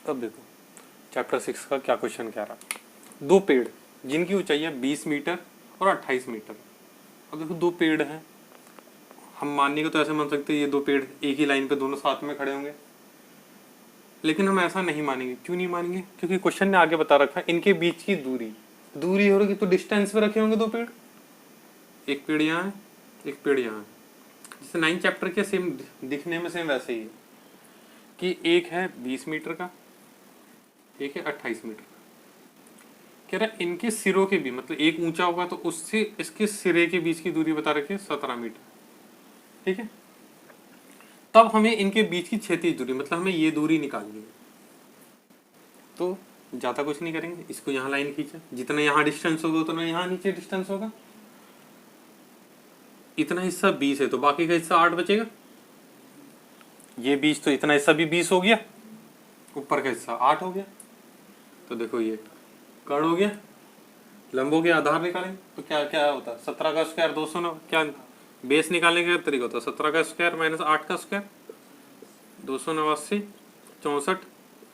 अब देखो चैप्टर 6 का क्या क्वेश्चन कह रहा है। दो पेड़ जिनकी ऊंचाई है 20 मीटर और 28 मीटर। अब देखो दो पेड़ हैं, हम मानने को तो ऐसे मान सकते हैं ये दो पेड़ एक ही लाइन पे दोनों साथ में खड़े होंगे, लेकिन हम ऐसा नहीं मानेंगे। क्यों नहीं मानेंगे? क्योंकि क्वेश्चन ने आगे बता रखा है इनके बीच की दूरी हो रही, तो डिस्टेंस पे रखे होंगे दो पेड़। एक पेड़ यहाँ है, एक पेड़ यहाँ है। जैसे 9 चैप्टर के सेम दिखने में सेम वैसे ही है कि एक है 20 मीटर का, एक है 28 मीटर का। कह रहा है इनके सिरों के भी, मतलब एक ऊंचा होगा तो उससे इसके सिरे के बीच की दूरी बता रखी है 17 मीटर। ठीक है, तब हमें इनके बीच की क्षैतिज दूरी, मतलब हमें ये दूरी निकालनी है। तो ज्यादा कुछ नहीं करेंगे, इसको यहाँ लाइन खींचा, जितना यहाँ डिस्टेंस होगा उतना यहाँ नीचे डिस्टेंस होगा। इतना हिस्सा 20 है तो बाकी का हिस्सा 8 बचेगा। ये 20 तो इतना हिस्सा भी 20 हो गया, ऊपर का हिस्सा 8 हो गया। तो देखो ये कर्ण हो गया। लंबों के आधार निकालेंगे तो क्या क्या होता है, 17 का स्क्वायर 209, क्या बेस निकालने का तरीका होता है 17 का स्क्वायर माइनस 8 का स्क्वायर, 289 64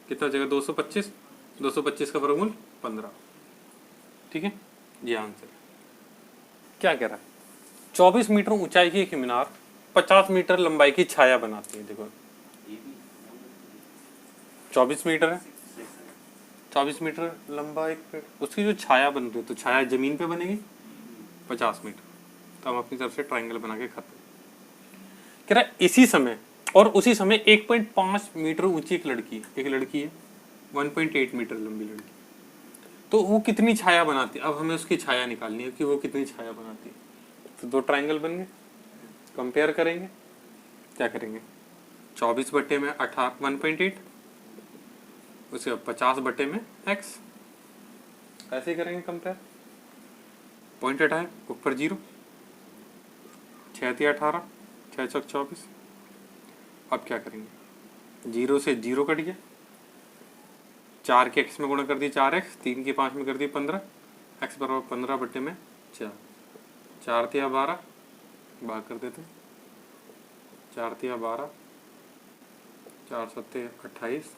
कितना जगह 225, 225 का वर्गमूल 15। ठीक है, ये आंसर क्या कह रहा है। 24 मीटर ऊंचाई की एक मीनार 50 मीटर लंबाई की छाया बनाती है। देखो 24 मीटर है, 24 मीटर लंबा एक पेड़, उसकी जो छाया बन रही है तो छाया जमीन पे बनेगी 50 मीटर। तो हम अपनी तरफ से ट्रायंगल बना के खत्म। कह रहा है इसी समय और उसी समय 1.5 मीटर ऊंची एक लड़की है 1.8 मीटर लंबी लड़की, तो वो कितनी छाया बनाती है। अब हमें उसकी छाया निकालनी है कि वो कितनी छाया बनाती है। तो दो ट्रायंगल बन गए, कंपेयर करेंगे। क्या करेंगे, 24 बट्टे में 1.8, उसके बाद 50 बट्टे में x, ऐसे ही करेंगे कंपेयर। पॉइंट हटाए, ऊपर 0, 6 × 18, 6 × 6 = 24। अब क्या करेंगे, 0 से 0 कट गया, 4 के x में गुणा कर दिए 4x, 3 के 5 में कर दिए 15, x बराबर 15 बट्टे में 4, 4 × 12 भाग कर देते, 4 × 12, 4 × 7 = 28,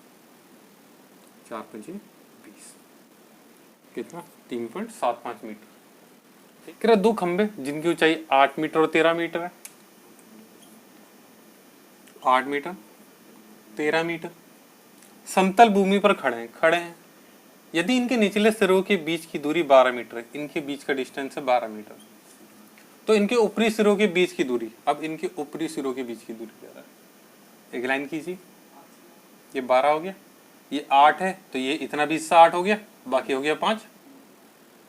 4 × 5 = 20, कितना 3.75 मीटर। ठीक है, दो खंबे जिनकी ऊंचाई 8 मीटर और 13 मीटर है, 8 मीटर 13 मीटर, समतल भूमि पर खड़े हैं। यदि इनके निचले सिरों के बीच की दूरी 12 मीटर है, इनके बीच का डिस्टेंस है 12 मीटर, तो इनके ऊपरी सिरों के बीच की दूरी, अब इनके ऊपरी सिरों के बीच की दूरी क्या है, एक लाइन कीजिए। ये 12 हो गया, ये 8 है तो ये इतना भी हिस्सा 8 हो गया, बाकी हो गया 5,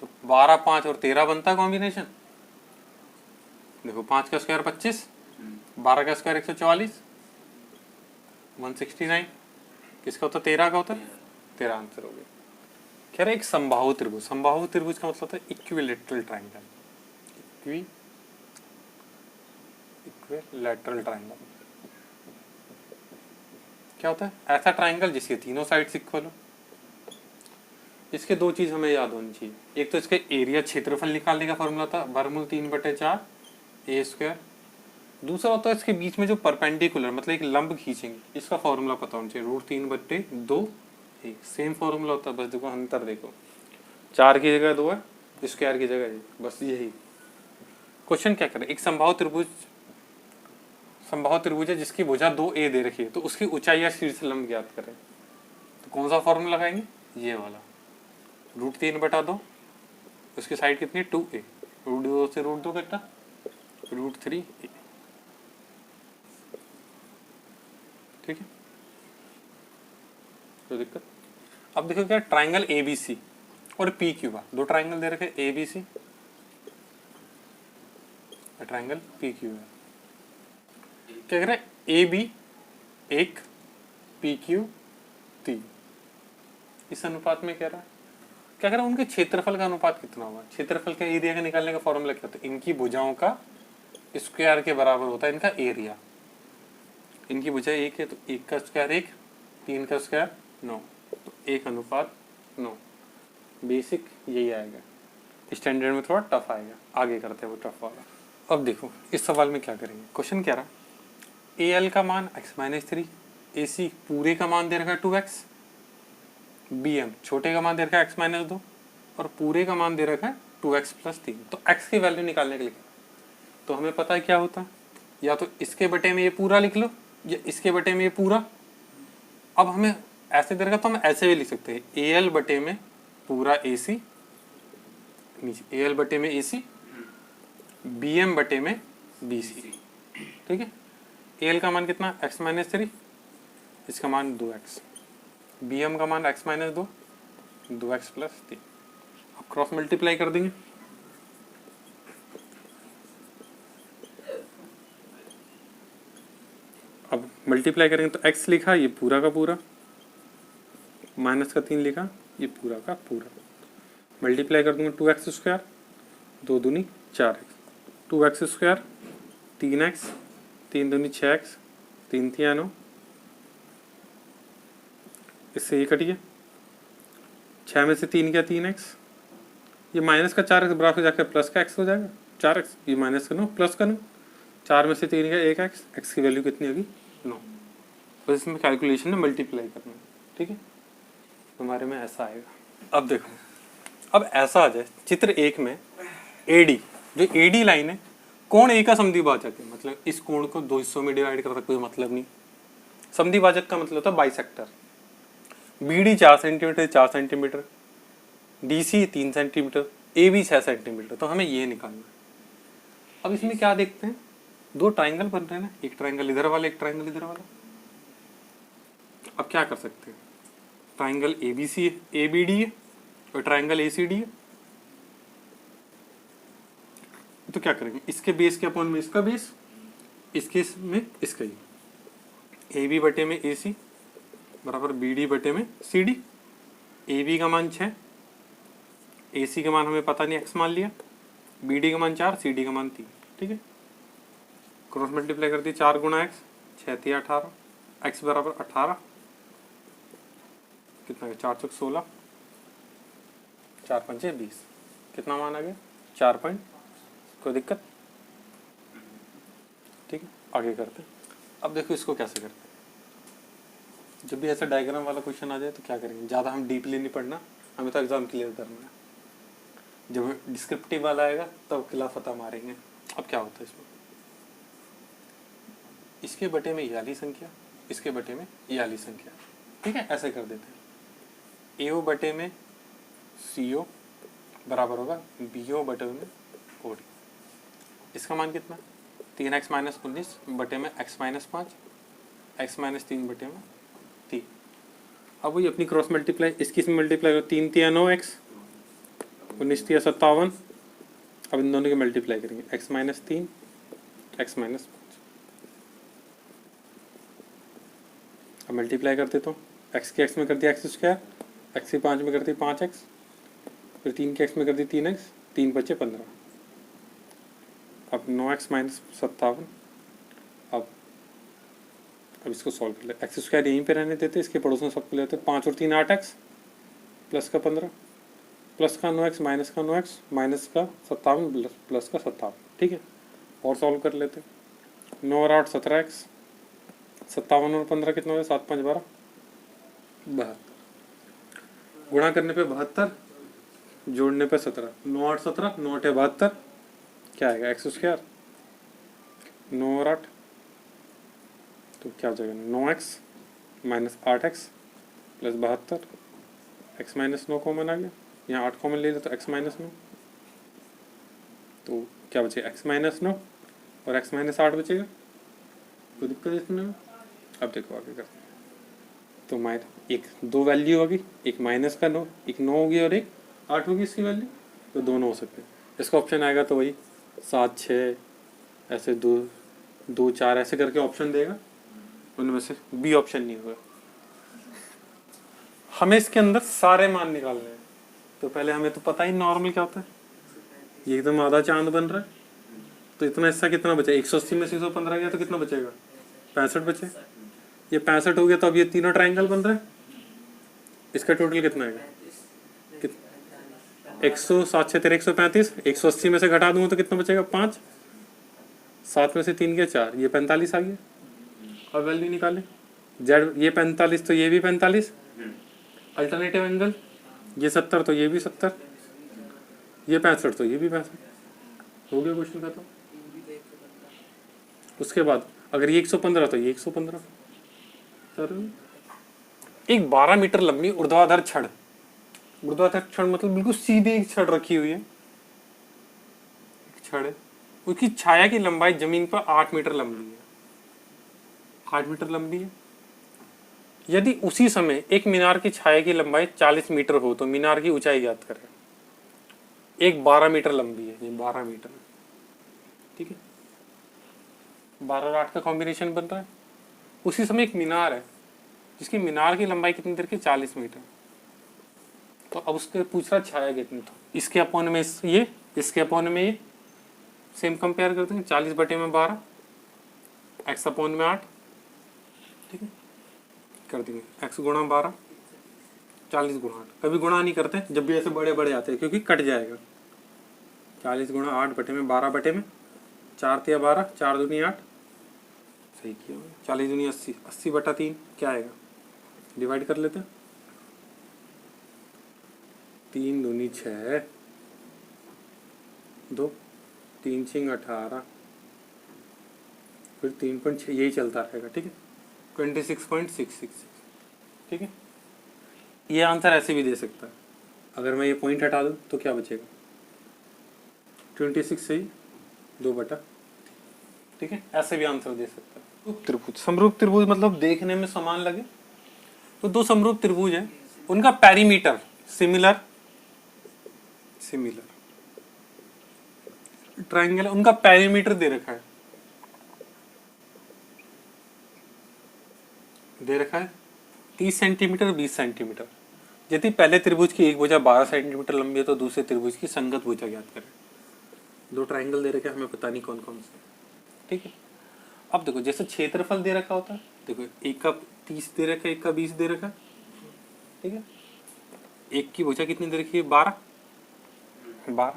तो 12, 5 और 13 बनता है कॉम्बिनेशन। देखो 5 का स्क्वायर 25, 12 का स्क्वायर 144, 169, किसका होता है 13 का होता है, 13 आंसर हो गया। कह रहे एक समबाहु त्रिभुज, समबाहु त्रिभुज का मतलब होता है इक्विलैटरल ट्रायंगल, इक्विलैटरल ट्रायंगल क्या होता है, ऐसा ट्रायंगल जिसके तीनों साइड्स इक्वल हो। इसके दो चीज हमें याद होनी चाहिए, एक तो इसके एरिया क्षेत्रफल निकालने का फॉर्मूला था वर्गमूल 3/4 a², दूसरा होता है इसके बीच में जो परपेंडिकुलर मतलब एक लंब खींचेंगे, इसका फॉर्मूला पता होना चाहिए √3/2 एक सेम फॉर्मूला होता है, बस देखो अंतर देखो, 4 की जगह 2 है, स्क्वायर की जगह 1, बस यही। क्वेश्चन क्या करे, एक समबाहु त्रिभुज है जिसकी भुजा 2a दे रखी है, तो उसकी ऊंचाई या शीर्ष लंब ज्ञात करें। तो कौन सा फॉर्मूला लगाएंगे, ये वाला, √3/2, उसकी साइड कितनी 2a, √2 से √2 कितना √3a। ठीक है, तो दिक्कत। अब देखो क्या, ट्राइंगल ABC और PQ, दो ट्राइंगल दे रखे ABC, ट्राइंगल PQ है। क्या कह रहे हैं, AB 1, PQ 3, इस अनुपात में कह रहा है। क्या कह रहा है, उनके क्षेत्रफल का अनुपात कितना होगा, क्षेत्रफल का एरिया का निकालने का फॉर्मूला क्या होता है, इनकी भुजाओं का स्क्वायर के बराबर होता है इनका एरिया। इनकी भुजा 1 है तो 1 का स्क्वायर 1, 3 का स्क्वायर 9, तो 1:9। बेसिक यही आएगा, स्टैंडर्ड में थोड़ा टफ आएगा, आगे करते हैं वो टफ वाला। अब देखो इस सवाल में क्या करेंगे, क्वेश्चन क्या रहा, AL का मान x-3, AC पूरे का मान दे रखा है 2x, बी एम, छोटे का मान दे रखा है x-2 और पूरे का मान दे रखा है 2x + 3। तो x की वैल्यू निकालने के लिए तो हमें पता है क्या होता है, या तो इसके बटे में ये पूरा लिख लो या इसके बटे में ये पूरा। अब हमें ऐसे दे रखा तो हम ऐसे भी लिख सकते हैं, ए एल बटे में पूरा ए सी, नीचे ए एल बटे में ए सी, बी एम बटे में बी सी। ठीक है, ए एल का मान कितना x-3, इसका मान 2x, बी एम का मान x-2, 2x + 3। अब क्रॉस मल्टीप्लाई कर देंगे, अब मल्टीप्लाई करेंगे तो x लिखा ये पूरा का पूरा, माइनस का 3 लिखा ये पूरा का पूरा, मल्टीप्लाई कर दूंगा 2x², 2 दूनी 4x, 2x², 3x, 3 दूनी 6x, 3 3 9, इससे ये कटिए, 6 में से 3 गया 3x, ये माइनस का 4x बराबर जाकर प्लस का x हो जाएगा 4x, ये माइनस का 9 प्लस का 9, 4 में से 3 गया 1x, x की वैल्यू कितनी होगी 9। तो इसमें कैलकुलेशन में मल्टीप्लाई करना है। ठीक है, हमारे में ऐसा आएगा। अब देखो, अब ऐसा आ जाए चित्र 1 में AD, जो AD लाइन है कोण A का समद्विभाजक है, मतलब इस कोण को दो हिस्सों में डिवाइड करने का कोई मतलब नहीं। समद्विभाजक का मतलब होता है bisector. BD 4 centimetre 4 centimetre, DC 3 centimetre, AB 6 centimetre. तो हमें ये निकालना है। अब इसमें क्या देखते हैं, दो ट्राइंगल बन रहे हैं ना, एक ट्राइंगल इधर वाला एक ट्राइंगल इधर वाला। अब क्या कर सकते हैं, ट्राइंगल ABC है, ABD है और ट्राइंगल ACD है। तो क्या करेंगे, इसके बेस के अपॉन में इसका बेस, इसके में इसका ही, AB बटे में AC बराबर BD बटे में CD। AB का मान 6, AC का मान हमें पता नहीं x मान लिया, BD का मान 4, CD का मान 3। ठीक है, क्रॉस मल्टीप्लाई कर दी, 4 गुणा x, 6 3 18, x बराबर 18, कितना 4 चौक 16, 4 पंचे 20, कितना मान आ गया 4 पॉइंट। कोई दिक्कत? ठीक है, आगे करते हैं। अब देखो इसको कैसे करते हैं, जब भी ऐसा डायग्राम वाला क्वेश्चन आ जाए तो क्या करेंगे, ज़्यादा हम डीपली नहीं पढ़ना, हमें तो एग्जाम क्लियर करना है। जब डिस्क्रिप्टिव वाला आएगा तब किला फतेह मारेंगे। अब क्या होता है इसमें, इसके बटे में ये वाली संख्या, इसके बटे में ये वाली संख्या। ठीक है, ऐसे कर देते हैं, AO बटे में CO बराबर होगा BO बटे में OD। इसका मान कितना, 3x - 19 बटे में x - 5, x - 3 बटे में 3। अब वही अपनी क्रॉस मल्टीप्लाई, इसकी इसमें मल्टीप्लाई करो, 3 3 9x, 19 3 57। अब इन दोनों के मल्टीप्लाई करेंगे, x - 3, x - 5। अब मल्टीप्लाई कर देता हूँ, x के x में कर दिया x², x के 5 में कर दी 5x, फिर 3 के x में कर दी 3x, 3 बचे 15। अब 9x - 57। अब इसको सॉल्व कर ले, x² यहीं पे रहने देते, इसके पड़ोस में सबको लेते, 5 और 3 8x, प्लस का 15, प्लस का 9x, माइनस का 9x, माइनस का 57, प्लस का 57। ठीक है, और सॉल्व कर लेते, 9 और 8 17x, 57 और 15 कितना हो गया, 7 5 12, 72। गुणा करने पे 72, जोड़ने पे 17, 9 8 17, 9 8 72, क्या आएगा x², 9 और 8, तो क्या हो जाएगा 9x - 8x plus 72, x - 9 common आ गया, यहाँ 8 कॉमन ले लो तो x - 9, तो क्या बचेगा x - 9 और x - 8 बचेगा। कोई दिक्कत इसमें? अब देखो आगे करते हैं, तो माइनस एक दो वैल्यू होगी, एक माइनस का 9, एक 9 होगी और एक 8 होगी इसकी वैल्यू, तो दोनों हो सकते हैं। इसका ऑप्शन आएगा तो वही 7 6 ऐसे 2 2 4 ऐसे करके ऑप्शन देगा, उनमें से बी ऑप्शन नहीं होगा। हमें इसके अंदर सारे मान निकालने हैं, तो पहले हमें तो पता ही नॉर्मल क्या होता है, ये एकदम आधा चांद बन रहा है, तो इतना हिस्सा कितना बचा, 180 में से 115 गया तो कितना बचेगा 65 बचे। ये 65 हो गया, तो अब ये तीनों ट्राइंगल बन रहे हैं, इसका टोटल कितना है 107 6 135, 180 में से घटा दूंगा तो कितना बचेगा 5, 7 में से 3 गया 4, ये 45 आ गया। अब वैल्यू निकालें, जेड ये 45 तो ये भी 45, अल्टरनेटिव एंगल, ये 70 तो ये भी 70, ये 65 तो ये भी 65, हो गया क्वेश्चन खत्म। उसके बाद अगर ये 115 तो ये 115। सर एक 12 मीटर लंबी ऊर्ध्वाधर छड़, ऊर्ध्वाधर छड़ मतलब बिल्कुल सीधी एक छड़ रखी हुई है, एक छड़ है, उसकी छाया की लंबाई जमीन पर 8 मीटर लंबी है, 8 मीटर लंबी है। यदि उसी समय एक मीनार की छाया की लंबाई 40 मीटर हो तो मीनार की ऊंचाई ज्ञात करें। एक 12 मीटर लंबी है, ये 12 मीटर, ठीक है, 12 और 8 का कॉम्बिनेशन बन रहा है। उसी समय एक मीनार है जिसकी मीनार की लंबाई कितनी देर की, 40 मीटर। तो अब उसके पूछ रहा छाया कितनी, तो इसके अपॉन में ये, इसके अपॉन में ये, सेम कंपेयर करते हैं। 40 बटे में 12, एक्स अपॉन में 8, ठीक है, कर देंगे एक्स गुणा 12, 40 गुणा 8। कभी गुणा नहीं करते जब भी ऐसे बड़े बड़े आते हैं क्योंकि कट जाएगा। 40 गुणा 8 बटे में 12 बटे में 4 तिया 12, 4 दूनी 8, सही किया। 40 दूनी 80, 80 बटा 3 क्या आएगा, डिवाइड कर लेते हैं। 3 दूनी 6, 2, 3 6 18, फिर 3.6, यही चलता रहेगा, ठीक है, 26.666, ठीक है। ये आंसर ऐसे भी दे सकता है, अगर मैं ये पॉइंट हटा दूं तो क्या बचेगा, 26 से ही 2 बटा, ठीक है, ऐसे भी आंसर दे सकता है। त्रिभुज, समरूप त्रिभुज मतलब देखने में समान लगे, तो दो समरूप त्रिभुज है, उनका पेरीमीटर सिमिलर, सिमिलर ट्राइंगल है, उनका पेरीमीटर दे रखा है, दे रखा है 30 सेंटीमीटर 20 सेंटीमीटर। यदि पहले त्रिभुज की एक भुजा 12 सेंटीमीटर लंबी है तो दूसरे त्रिभुज की संगत भुजा ज्ञात करें। दो ट्राइंगल दे रखे हैं, हमें पता नहीं कौन कौन से, ठीक है। अब देखो जैसे क्षेत्रफल दे रखा होता है, देखो एक का 30 दे रखा है, एक का 20 दे रखा है, ठीक है। एक की भुजा कितनी दे रखी है, 12,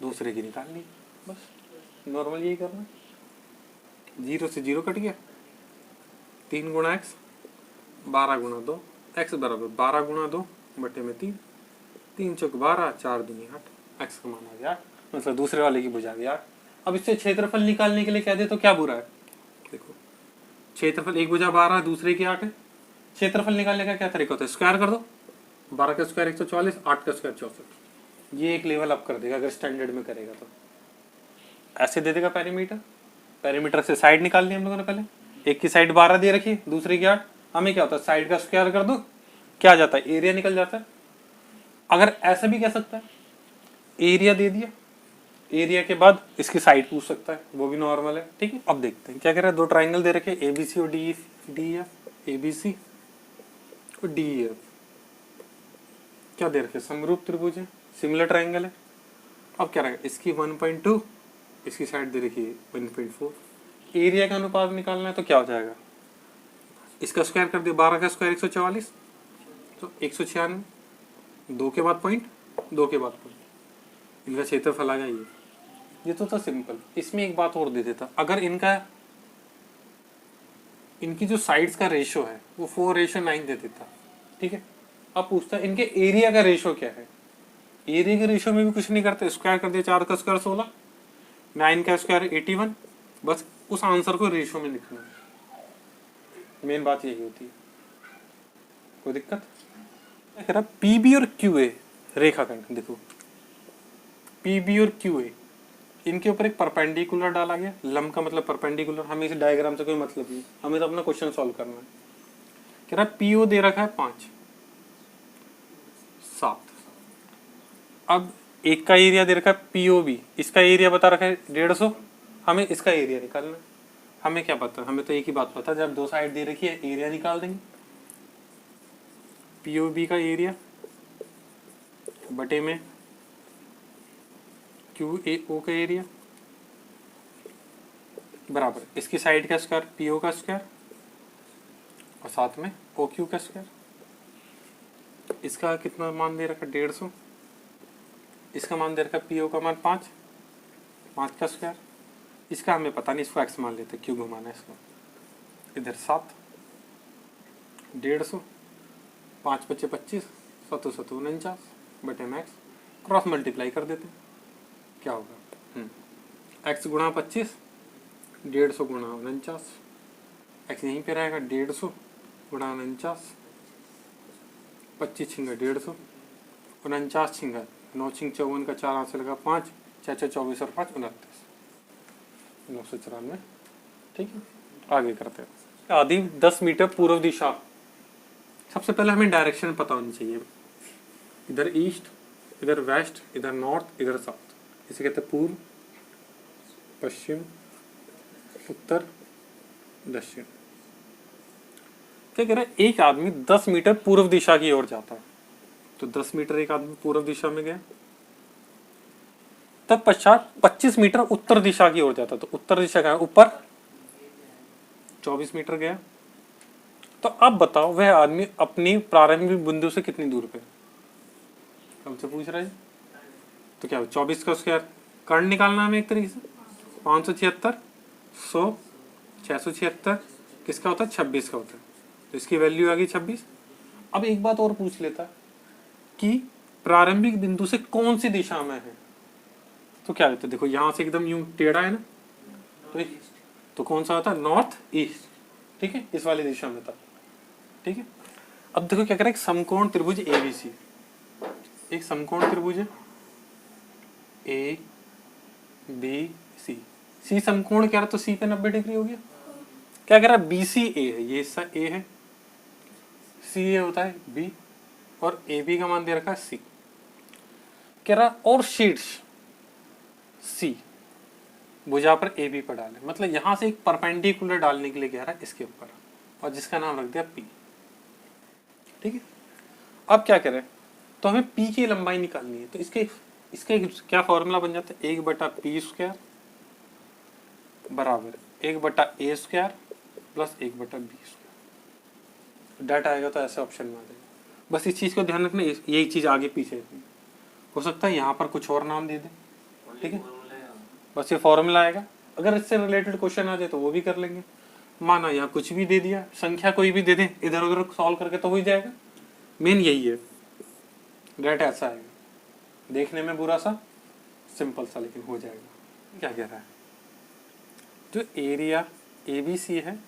दूसरे की निकालनी, बस नॉर्मल यही करना। 0 से 0 कट गया, 3 गुणा एक्स, 12 गुणा 2, एक्स बराबर 12 गुणा 2 बटे में 3, 3 चौक 12, 4 दूनी 8, एक्स का मान आ गया, मतलब दूसरे वाले की भुजा गया। अब इससे क्षेत्रफल निकालने के लिए कह दे तो क्या बुरा है, देखो क्षेत्रफल एक भुजा 12 दूसरे की 8 है, क्षेत्रफल निकालने का क्या तरीका होता है, स्क्वायर कर दो, 12 का स्क्वायर 144, 8 का स्क्वायर 64, ये एक लेवल अप कर देगा अगर स्टैंडर्ड में करेगा तो। ऐसे दे देगा पेरीमीटर, पेरीमीटर से साइड निकालनी है हम लोगों ने पहले, एक की साइड 12 दे रखी है, दूसरे की 8, हमें क्या होता है साइड का स्क्वायर कर दो, क्या आ जाता है, एरिया निकल जाता है। अगर ऐसा भी कह सकता है, एरिया दे दिया, एरिया के बाद इसकी साइड पूछ सकता है, वो भी नॉर्मल है, ठीक है। अब देखते हैं क्या कह रहा है, दो ट्राइंगल दे रखे एबीसी और डी एफ, एबीसी और डी एफ, क्या दे रखे, समरूप त्रिभुज है, सिमिलर ट्राइंगल है। अब क्या रहेगा, इसकी 1.2, इसकी साइड दे रखी है 1.4, एरिया का अनुपात निकालना है तो क्या हो जाएगा, इसका स्क्वायर कर दिया, 12 का स्क्वायर 144, तो 196, 2 के बाद पॉइंट, 2 के बाद पॉइंट, इनका क्षेत्रफल आ गया ये तो था सिंपल। इसमें एक बात और दे देता, अगर इनकी जो साइड्स का रेशो है वो 4:9 दे देता, ठीक है। अब पूछता है इनके एरिया का रेशो क्या है, एरिया के रेशो में भी कुछ नहीं करते, स्क्वायर कर दिया, 4 का स्क्वायर 16, 9 का स्क्वायर 81, बस उस आंसर को रेशो में लिखना है, मेन बात यही होती है। कोई दिक्कत, पीबी और क्यूए रेखाखंड, देखो पीबी और क्यूए इनके ऊपर एक परपेंडिकुलर डाला गया, लंब का मतलब परपेंडिकुलर, हमें इस डायग्राम से कोई मतलब नहीं, हमें तो अपना क्वेश्चन सॉल्व करना है। कह रहा पीओ दे रखा है 5, 7, अब एक का एरिया दे रखा है पीओबी, इसका एरिया बता रखा है 150, हमें इसका एरिया निकालना है। हमें क्या पता, हमें तो एक ही बात पता, जब दो साइड दे रखी है एरिया निकाल देंगे, पीओबी का एरिया बटे में क्यू ए ओ का एरिया बराबर इसकी साइड का स्क्वायर पीओ का स्क्वायर और साथ में ओ क्यू का स्क्वायर। इसका कितना मान दे रखा, 150, इसका मान दे रखा पीओ का मान 5, 5 का स्क्वायर, इसका हमें पता नहीं, इसको एक्स मान लेते, क्यों घुमाना है इसको, इधर 7, 150 5 × 5 = 25, 7 × 7 = 49 बटे मैक्स, क्रॉस मल्टीप्लाई कर देते हैं, क्या होगा x गुणा 25, 150 गुणा 49, x यहीं पे रहेगा 150 गुणा 49, 25 छिंगा 150, 49 छिंगा 9 छिंग 54 का 4 हाथ से लगा 5, 6 6 24 और 5 29, 994। ठीक है, आगे करते हैं। आदि 10 मीटर पूर्व दिशा। सबसे पहले हमें डायरेक्शन पता होनी चाहिए, इधर ईस्ट, इधर वेस्ट, इधर नॉर्थ, इधर साउथ। इसे कहते हैं पूर्व, पश्चिम, उत्तर, दक्षिण। क्या कह रहा है, एक आदमी 10 मीटर पूर्व दिशा की ओर जाता है, तो 10 मीटर एक आदमी पूर्व दिशा में गया, तब पश्चात 25 मीटर उत्तर दिशा की ओर जाता, तो उत्तर दिशा का ऊपर 24 मीटर गया। तो अब बताओ वह आदमी अपनी प्रारंभिक बिंदु से कितनी दूर पे, हमसे पूछ रहा है। तो क्या 24 का स्क्वायर कर्ण निकालना हमें एक तरीके से, 576, 100, 676 किसका होता है, 26 का होता है, तो इसकी वैल्यू आ गई 26। अब एक बात और पूछ लेता कि प्रारंभिक बिंदु से कौन सी दिशा में है, तो क्या कहते हैं, देखो यहाँ से एकदम यूं टेढ़ा है ना, तो कौन सा होता है, नॉर्थ ईस्ट। ठीक है, इस वाली दिशा में था। ठीक है, अब देखो क्या करें, एक समकोण त्रिभुज ABC, एक समकोण त्रिभुज है ABC, सी समकोण कह रहा तो सी पे 90 डिग्री हो गया। क्या कह रहा है, BCA है, ये हिस्सा A है, CA होता है B, और AB का मान दे रखा है C। कह रहा और शीर्ष C भुजा पर AB पर डाले, मतलब यहां से एक परपेंडिकुलर डालने के लिए कह रहा है इसके ऊपर, और जिसका नाम रख दिया P। ठीक है, अब क्या करें, तो हमें P की लंबाई निकालनी है, तो इसके क्या फॉर्मूला बन जाता है, 1/P² बराबर 1/A² प्लस 1/B²। डाटा आएगा तो ऐसे ऑप्शन में आ जाएगा। बस इस चीज को ध्यान रखना, यही चीज आगे पीछे हो सकता है यहाँ पर कुछ और नाम दे दे। ठीक है, बस ये फॉर्मूला आएगा, अगर इससे रिलेटेड क्वेश्चन आ जाए तो वो भी कर लेंगे। माना यहाँ कुछ भी दे दिया, संख्या कोई भी दे दे, इधर उधर सॉल्व करके तो हो ही जाएगा। मेन यही है, डाटा ऐसा आएगा, देखने में बुरा सा सिंपल सा, लेकिन हो जाएगा। क्या कह रहा है, जो एरिया ABC है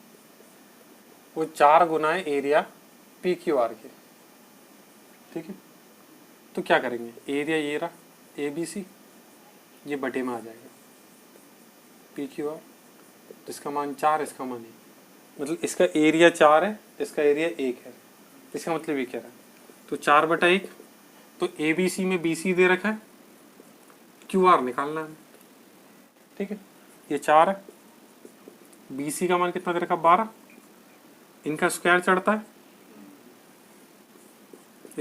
वो 4 गुना है एरिया PQR के। ठीक है, तो क्या करेंगे, एरिया ये रहा ABC, ये बटे में आ जाएगा PQR, इसका मान 4, इसका मान 1, मतलब इसका एरिया 4 है, इसका एरिया 1 है, इसका मतलब ये कह रहा है, तो 4/1, तो ABC में BC दे रखा है, QR निकालना है। ठीक है, ये 4 है, BC का मान कितना दे रखा, 12, इनका स्क्वायर चढ़ता है,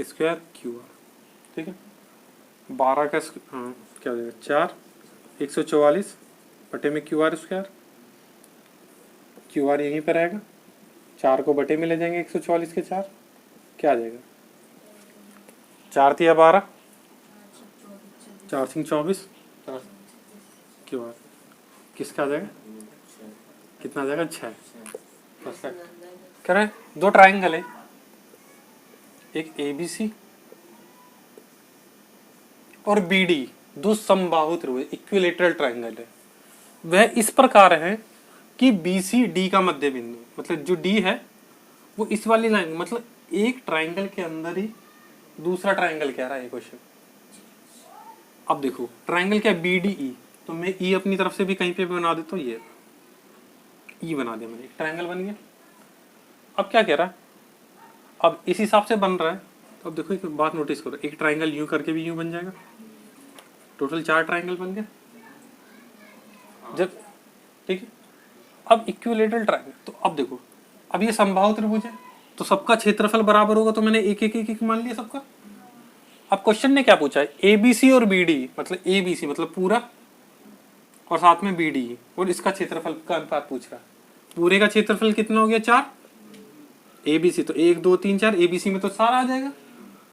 स्क्वायर QR। ठीक है, 12 का हाँ क्या हो जाएगा, 4, 144 बटे में QR स्क्वायर, QR यहीं पर रहेगा, 4 को बटे में ले जाएंगे 144 के 4, क्या आ जाएगा, 4 × 12, 4 × 24, QR किसका आ जाएगा, कितना आ जाएगा, 6। परफेक्ट। कह रहे हैं 2 ट्राइंगल है, एक ABC और BD, 2 समबाहु त्रिभुज, इक्विलेटरल ट्राइंगल है। वह इस प्रकार है कि BC D का मध्य बिंदु, मतलब जो D है वो इस वाली लाइन, मतलब एक ट्राइंगल के अंदर ही दूसरा ट्राइंगल कह रहा है ये क्वेश्चन। अब देखो ट्राइंगल क्या, BDE, तो मैं E अपनी तरफ से भी कहीं पे बना देता हूँ, ये E बना दिया मैंने, एक ट्राइंगल बन गया। अब क्या कह रहा है, अब इस हिसाब से बन रहा है, तो अब देखो एक बात नोटिस करो, एक ट्राइंगल यूं करके भी यूं बन जाएगा, टोटल 4 ट्राइंगल बन गए जब। ठीक है, अब इक्विलेटरल ट्राइंगल, तो अब देखो, अब ये समबाहु त्रिभुज है, तो सबका क्षेत्रफल बराबर होगा, तो मैंने एक एक एक एक मान लिया सबका। अब क्वेश्चन ने क्या पूछा है, ABC और BD, मतलब ABC मतलब पूरा और साथ में BD, और इसका क्षेत्रफल का अनुपात पूछ रहा है। पूरे का क्षेत्रफल कितना हो गया, 4, ABC तो 1 2 3 4, ABC में तो सारा आ जाएगा,